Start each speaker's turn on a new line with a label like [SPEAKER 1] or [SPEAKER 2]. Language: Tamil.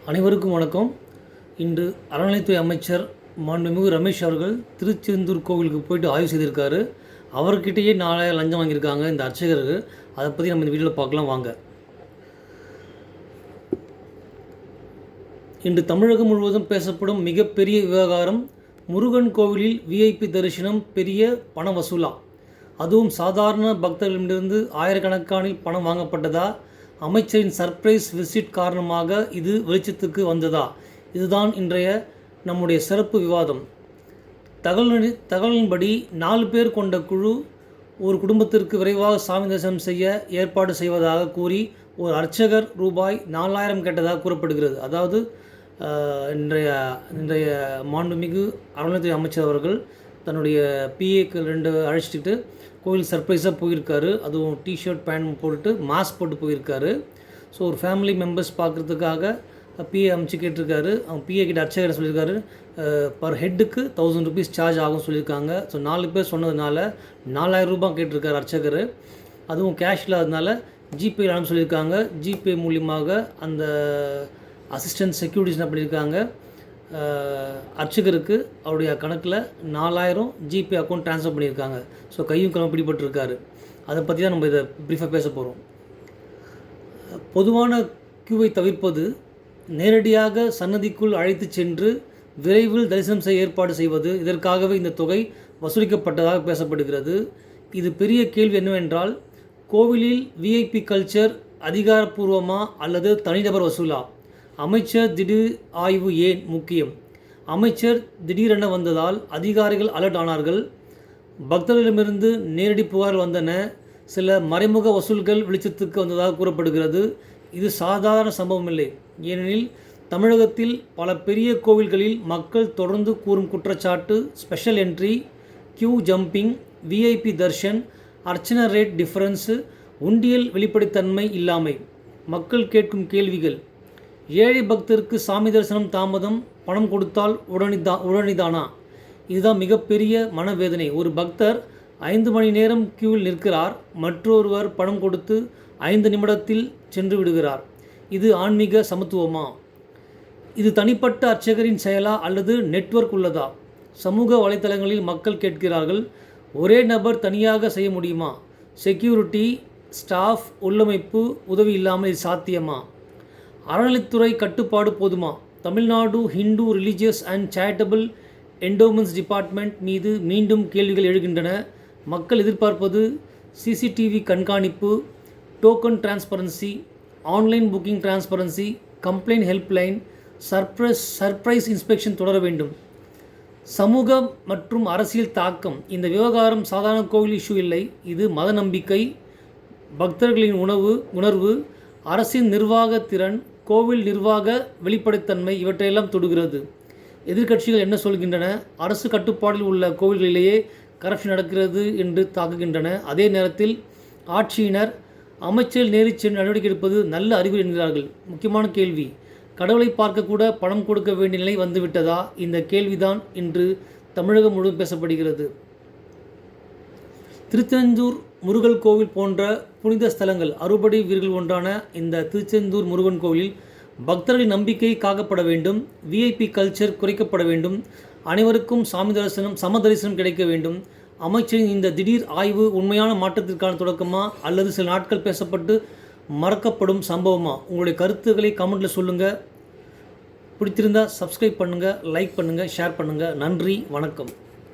[SPEAKER 1] அனைவருக்கும் வணக்கம். இன்று அறநிலைத்துறை அமைச்சர் மாண்புமிகு ரமேஷ் அவர்கள் திருச்செந்தூர் கோவிலுக்கு போயிட்டு ஆய்வு செய்திருக்காரு. அவர்கிட்டயே 4000 லஞ்சம் வாங்கியிருக்காங்க இந்த அர்ச்சகருக்கு. அதை பற்றி நம்ம இந்த வீடியோவில் பார்க்கலாம் வாங்க. இன்று தமிழகம் முழுவதும் பேசப்படும் மிகப்பெரிய விவகாரம் முருகன் கோவிலில் விஐபி தரிசனம் பெரிய பண வசூலா. அதுவும் சாதாரண பக்தர்களிடமிருந்து ஆயிரக்கணக்கானில் பணம் வாங்கப்பட்டதா, அமைச்சரின் சர்ப்ரைஸ் விசிட் காரணமாக இது வெளிச்சத்துக்கு வந்ததா? இதுதான் இன்றைய நம்முடைய சிறப்பு விவாதம். தகவலின்படி 4 பேர் கொண்ட குழு ஒரு குடும்பத்திற்கு விரைவாக சாமி தரிசனம் செய்ய ஏற்பாடு செய்வதாக கூறி ஒரு அர்ச்சகர் ரூபாய் 4000 கேட்டதாக கூறப்படுகிறது. அதாவது இன்றைய மாண்புமிகு அறநிலைத்துறை அமைச்சர் அவர்கள் தன்னுடைய பிஏக்கு 2 அழைச்சிட்டு கோவில் சர்ப்ரைஸாக போயிருக்காரு. அதுவும் டிஷர்ட் பேண்ட் போட்டுட்டு மாஸ்க் போட்டு போயிருக்காரு. ஸோ ஒரு ஃபேமிலி மெம்பர்ஸ் பார்க்குறதுக்காக பிஏ அமைச்சு கேட்டிருக்காரு. அவங்க பிஏ கிட்ட அர்ச்சகர் சொல்லியிருக்காரு, பர் ஹெட்டுக்கு 1000 ருபீஸ் சார்ஜ் ஆகும் சொல்லியிருக்காங்க. ஸோ 4 பேர் சொன்னதுனால 4000 ரூபாய் கேட்டிருக்காரு அர்ச்சகர். அதுவும் கேஷ் இல்லாததுனால ஜிபே அனுப்ப சொல்லியிருக்காங்க. ஜிபே மூலியமாக அந்த அசிஸ்டன்ட் செக்யூரிட்டிஸ் என்ன பண்ணியிருக்காங்க, அர்ச்சகருக்கு அவருடைய கணக்கில் 4000 ஜிபே அக்கௌண்ட் ட்ரான்ஸ்ஃபர் பண்ணியிருக்காங்க. ஸோ கையும் களவும் பிடிபட்டிருக்காரு. அதை பற்றி தான் நம்ம இதை ப்ரீஃபாக பேச போகிறோம். பொதுவான கியூவை தவிர்ப்பது, நேரடியாக சன்னதிக்குள் அழைத்து சென்று விரைவில் தரிசனம் செய்ய ஏற்பாடு செய்வது, இதற்காகவே இந்த தொகை வசூலிக்கப்பட்டதாக பேசப்படுகிறது. இது பெரிய கேள்வி என்னவென்றால், கோவிலில் விஐபி கல்ச்சர் அதிகாரப்பூர்வமா அல்லது தனிநபர் வசூலா? அமைச்சர் திடீர் ஆய்வு ஏன் முக்கியம்? அமைச்சர் திடீரென வந்ததால் அதிகாரிகள் அலர்ட் ஆனார்கள். பக்தர்களிடமிருந்து நேரடி புகார் வந்தன. சில மறைமுக வசூல்கள் வெளிச்சத்துக்கு வந்ததாக கூறப்படுகிறது. இது சாதாரண சம்பவம் இல்லை. ஏனெனில் தமிழகத்தில் பல பெரிய கோவில்களில் மக்கள் தொடர்ந்து கூறும் குற்றச்சாட்டு special entry, queue jumping, VIP darshan, அர்ச்சனை ரேட் டிஃபரன்ஸு, உண்டியல் வெளிப்படைத்தன்மை இல்லாமை. மக்கள் கேட்கும் கேள்விகள்: ஏழை பக்தருக்கு சாமி தரிசனம் தாமதம், பணம் கொடுத்தால் உடனடிதானா? இதுதான் மிகப்பெரிய மனவேதனை. ஒரு பக்தர் 5 மணி நேரம் கியூவில் நிற்கிறார், மற்றொருவர் பணம் கொடுத்து 5 நிமிடத்தில் சென்று விடுகிறார். இது ஆன்மீக சமத்துவமா? இது தனிப்பட்ட அர்ச்சகரின் செயலா அல்லது நெட்வொர்க் உள்ளதா? சமூக வலைத்தளங்களில் மக்கள் கேட்கிறார்கள், ஒரே நபர் தனியாக செய்ய முடியுமா? செக்யூரிட்டி, ஸ்டாஃப், உள்ளமைப்பு உதவி இல்லாமல் இது சாத்தியமா? அறநிலைத்துறை கட்டுப்பாடு போதுமா? Tamil Nadu Hindu religious and charitable endowments department மீது மீண்டும் கேள்விகள் எழுகின்றன. மக்கள் எதிர்பார்ப்பது சிசிடிவி கண்காணிப்பு, token transparency, online booking transparency, complaint helpline, surprise inspection தொடர வேண்டும். சமூகம் மற்றும் அரசியல் தாக்கம். இந்த விவகாரம் சாதாரண கோவில் இஷ்யூ இல்லை. இது மத நம்பிக்கை, பக்தர்களின் உணர்வு, அரசின் நிர்வாக திறன், கோவில் நிர்வாக வெளிப்படைத்தன்மை, இவற்றையெல்லாம் தொடுகிறது. எதிர்க்கட்சிகள் என்ன சொல்கின்றன? அரசு கட்டுப்பாடில் உள்ள கோவில்களிலேயே கரப்ஷன் நடக்கிறது என்று தாக்குகின்றன. அதே நேரத்தில் ஆட்சியினர் அமைச்சர் நேரில் சென்று நடவடிக்கை எடுப்பது நல்ல அறிகுறி என்கிறார்கள். முக்கியமான கேள்வி: கடவுளை பார்க்க கூட பணம் கொடுக்க வேண்டிய நிலை வந்துவிட்டதா? இந்த கேள்விதான் இன்று தமிழகம் முழுவதும் பேசப்படுகிறது. திருச்செந்தூர் முருகன் கோவில் போன்ற புனித ஸ்தலங்கள், அறுபடை வீரர்கள் ஒன்றான இந்த திருச்செந்தூர் முருகன் கோவிலில் பக்தர்களின் நம்பிக்கை காக்கப்பட வேண்டும். விஐபி கல்ச்சர் குறைக்கப்பட வேண்டும். அனைவருக்கும் சம தரிசனம் கிடைக்க வேண்டும். அமைச்சரின் இந்த திடீர் ஆய்வு உண்மையான மாற்றத்திற்கான தொடக்கமா அல்லது சில நாட்கள் பேசப்பட்டு மறக்கப்படும் சம்பவமா? உங்களுடைய கருத்துக்களை கமெண்ட்டில் சொல்லுங்கள். பிடித்திருந்தால் சப்ஸ்கிரைப் பண்ணுங்கள், லைக் பண்ணுங்கள், ஷேர் பண்ணுங்கள். நன்றி, வணக்கம்.